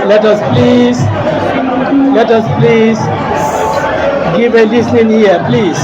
Let us please give a listening ear, please.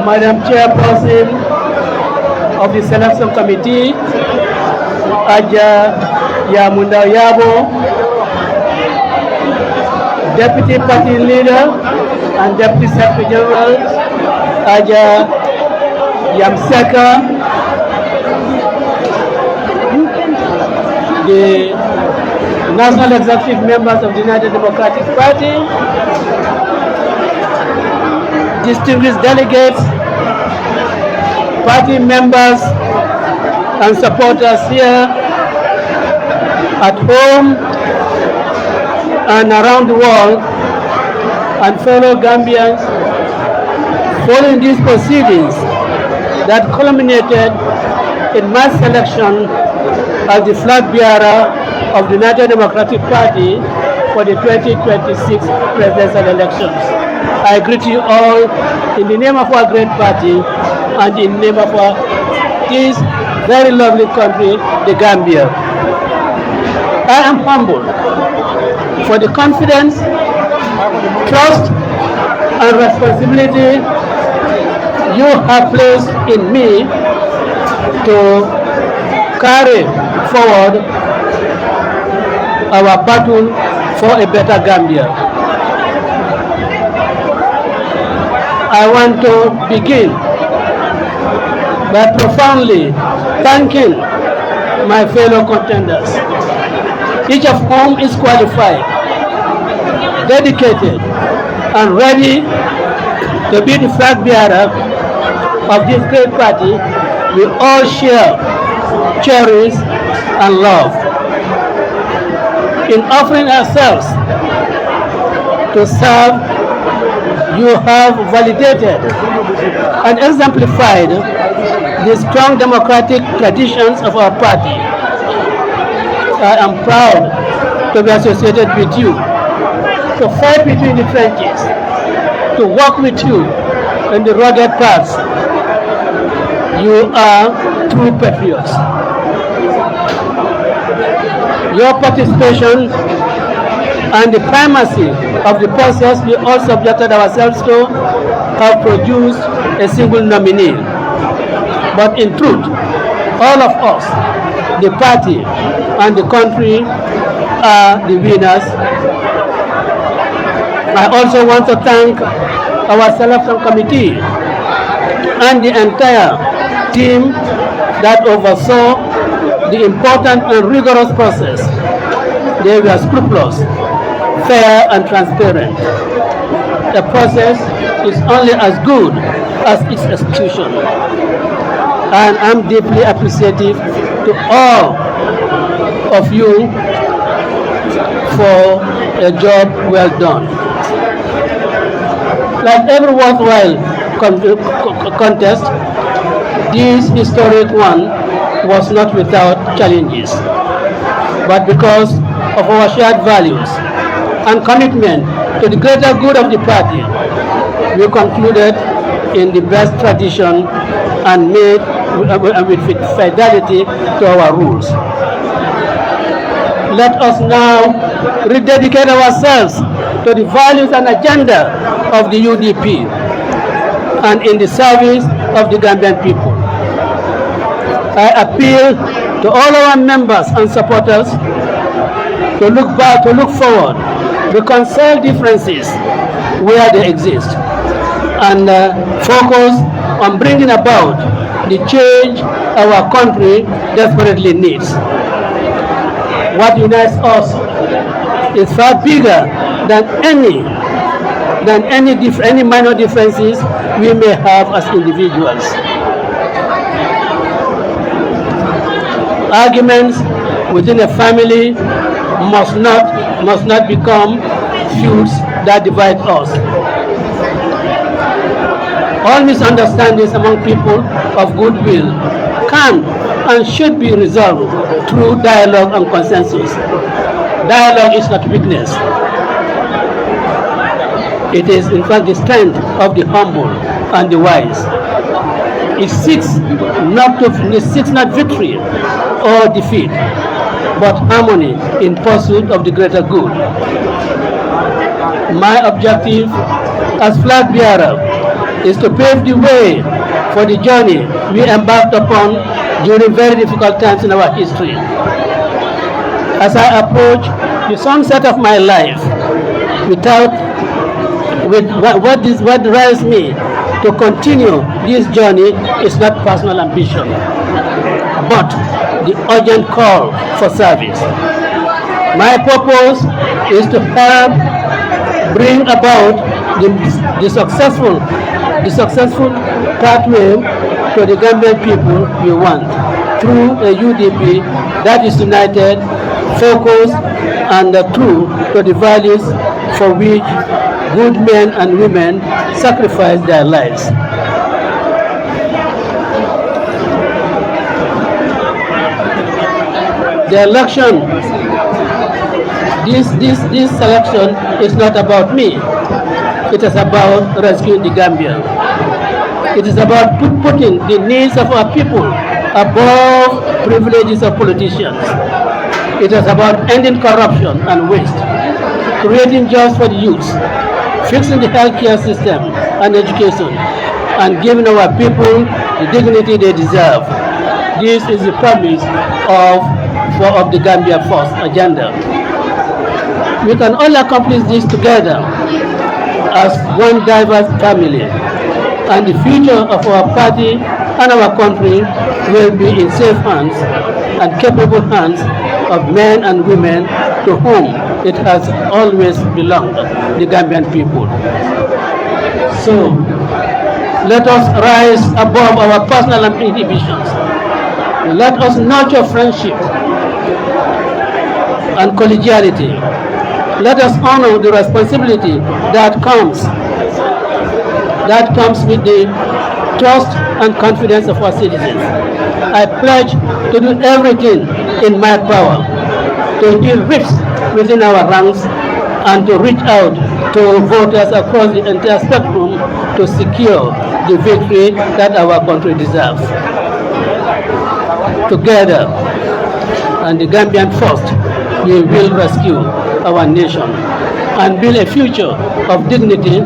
Madam Chairperson of the Selection Committee, Aja Yamunda Yabo, Deputy Party Leader and Deputy Secretary General, Aja Yamseka, the National Executive Members of the United Democratic Party, distinguished delegates, party members and supporters here at home and around the world, and fellow Gambians, following these proceedings that culminated in my selection as the flag bearer of the United Democratic Party for the 2026 presidential elections. I greet you all in the name of our great party and in the name of this very lovely country, the Gambia. I am humbled for the confidence, trust, and responsibility you have placed in me to carry forward our battle for a better Gambia. I want to begin by profoundly thanking my fellow contenders, each of whom is qualified, dedicated, and ready to be the flag bearer of this great party we all share, cherish, and love. In offering ourselves to serve, you have validated and exemplified the strong democratic traditions of our party. I am proud to be associated with you, to fight between the trenches, to work with you in the rugged paths. You are true patriots. Your participation and the primacy of the process we all subjected ourselves to have produced a single nominee. But in truth, all of us, the party and the country, are the winners. I also want to thank our selection committee and the entire team that oversaw the important and rigorous process. They were scrupulous, fair, and transparent. The process is only as good as its execution. And I'm deeply appreciative to all of you for a job well done. Like every worthwhile contest, this historic one was not without challenges. But because of our shared values and commitment to the greater good of the party, we concluded in the best tradition and made with fidelity to our rules. Let us now rededicate ourselves to the values and agenda of the UDP and in the service of the Gambian people. I appeal to all our members and supporters to look back, to look forward, reconcile differences where they exist, and focus on bringing about the change our country desperately needs. What unites us is far bigger than any minor differences we may have as individuals. Arguments within a family must not become feuds that divide us. All misunderstandings among people of goodwill can and should be resolved through dialogue and consensus. Dialogue is not weakness. It is in fact the strength of the humble and the wise. It seeks not victory or defeat, but harmony in pursuit of the greater good. My objective as flag bearer is to pave the way for the journey we embarked upon during very difficult times in our history. As I approach the sunset of my life, without with what drives me to continue this journey is not personal ambition, but the urgent call for service. My purpose is to help bring about the successful pathway to the Gambian people we want through a UDP that is united, focused, and true to the values for which good men and women sacrifice their lives. The election, this selection is not about me. It is about rescuing the Gambia. It is about putting the needs of our people above privileges of politicians. It is about ending corruption and waste, creating jobs for the youth, fixing the healthcare system and education, and giving our people the dignity they deserve. This is the promise of the Gambia First agenda. We can all accomplish this together as one diverse family, and the future of our party and our country will be in safe hands and capable hands of men and women to whom it has always belonged, the Gambian people. So, let us rise above our personal inhibitions. Let us nurture friendship and collegiality. Let us honor the responsibility that comes with the trust and confidence of our citizens. I pledge to do everything in my power to heal rifts within our ranks and to reach out to voters across the entire spectrum to secure the victory that our country deserves. Together, and the Gambian First, we will rescue our nation and build a future of dignity,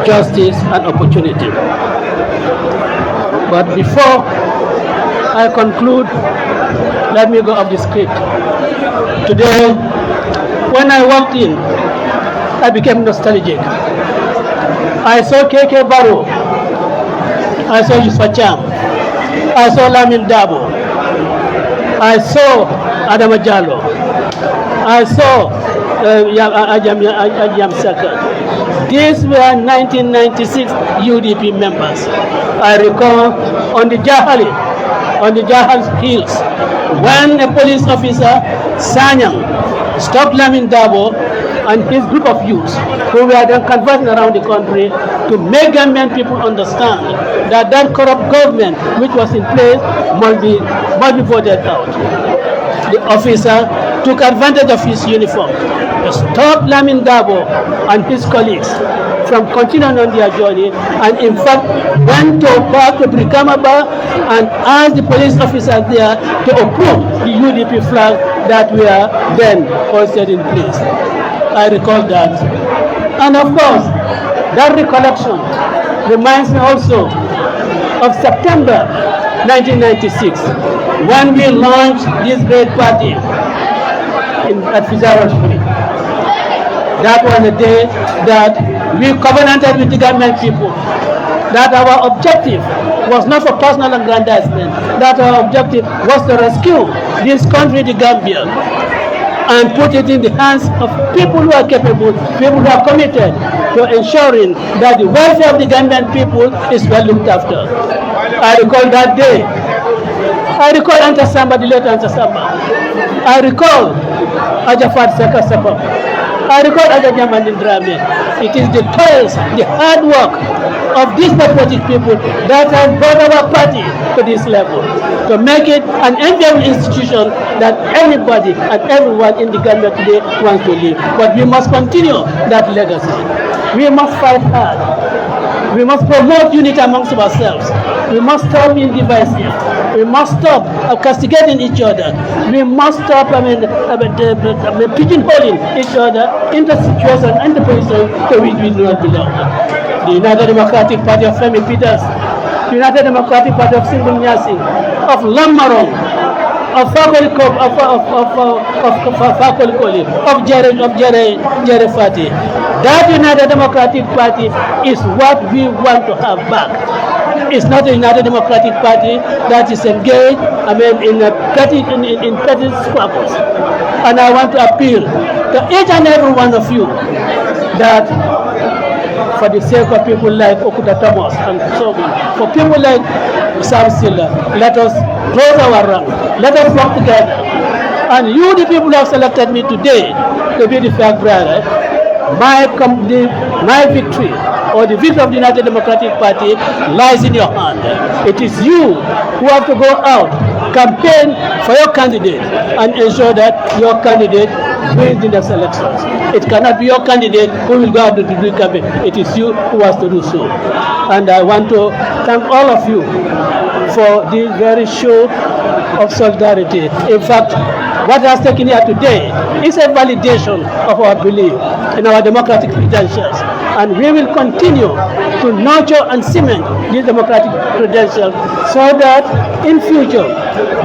justice, and opportunity. But before I conclude, let me go off the script. Today, when I walked in, I became nostalgic. I saw KK Barrow, I saw Yusuf Cham, I saw Lamin Darboe, I saw Adama Jallow, I saw Ajam Saka. These were 1996 UDP members. I recall on the Jahal Hills, when a police officer, Sanyang, stopped Lamin Darboe and his group of youths who were then conversing around the country to make Gambian people understand that that corrupt government which was in place must be voted out. The officer took advantage of his uniform to stop Lamin Darboe and his colleagues from continuing on their journey, and in fact went to Park to Brikamaba and asked the police officers there to approve the UDP flag that were then hoisted in place. I recall that. And of course, that recollection reminds me also of September 1996, when we launched this great party at Fizarro Street. That was the day that we covenanted with the Gambian people that our objective was not for personal aggrandizement, that our objective was to rescue this country, the Gambia, and put it in the hands of people who are capable, people who are committed to ensuring that the welfare of the Gambian people is well looked after. I recall that day. I recall Anta Samba, the late Anta Samba. I recall Ajafat Saka Sapa. I recall Ajajam Drame. It is the toils, the hard work of these patriotic people that has brought our party to this level, to make it an enviable institution that anybody and everyone in the Gambia today wants to live. But we must continue that legacy. We must fight hard. We must promote unity amongst ourselves. We must stop being divisive. We must stop castigating each other. We must stop pigeonholing each other into situations and the positions to which we do not belong. The United Democratic Party of Femi Peters, the United Democratic Party of Single Nyasi, of Lamarong, of Fakolikoli, of Jere Fati. That United Democratic Party is what we want to have back. It's not a United Democratic Party that is engaged, in petty squabbles. And I want to appeal to each and every one of you that for the sake of people like Okuta Thomas and so on, for people like Sam Silla, let us close our ranks, let us work together. And you, the people who have selected me today to be the flag bearer, my victory or the victory of the United Democratic Party lies in your hand. It is you who have to go out, campaign for your candidate and ensure that your candidate wins the next elections. It cannot be your candidate who will go out to do campaign. It is you who has to do so. And I want to thank all of you for this very show of solidarity. In fact, what has taken here today is a validation of our belief in our democratic credentials. And we will continue to nurture and cement these democratic credentials so that in future,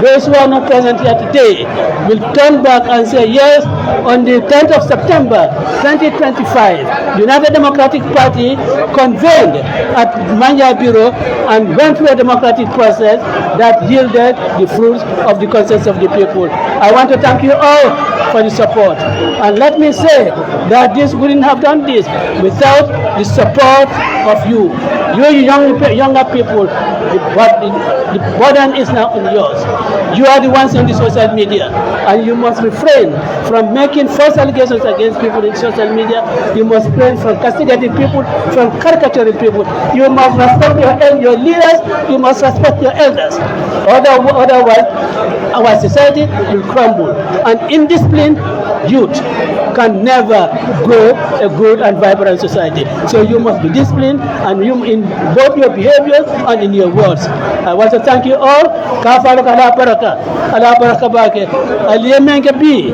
those who are not present here today will turn back and say, yes, on the 10th of September 2025, the United Democratic Party convened at Manya Bureau and went through a democratic process that yielded the fruits of the consensus of the people. I want to thank you all for the support. And let me say that this wouldn't have done this without the support of you. You younger people, the burden is now on yours. You are the ones on the social media, and you must refrain from making false allegations against people in social media. You must refrain from castigating people, from caricaturing people. You must respect your leaders. You must respect your elders. Otherwise, our society will crumble. And indisciplined youth can never grow a good and vibrant society. So you must be disciplined, and you in both your behaviors and in your words. I want to thank you all. Ka baraka ala baraka bake. Aliyemenke bi.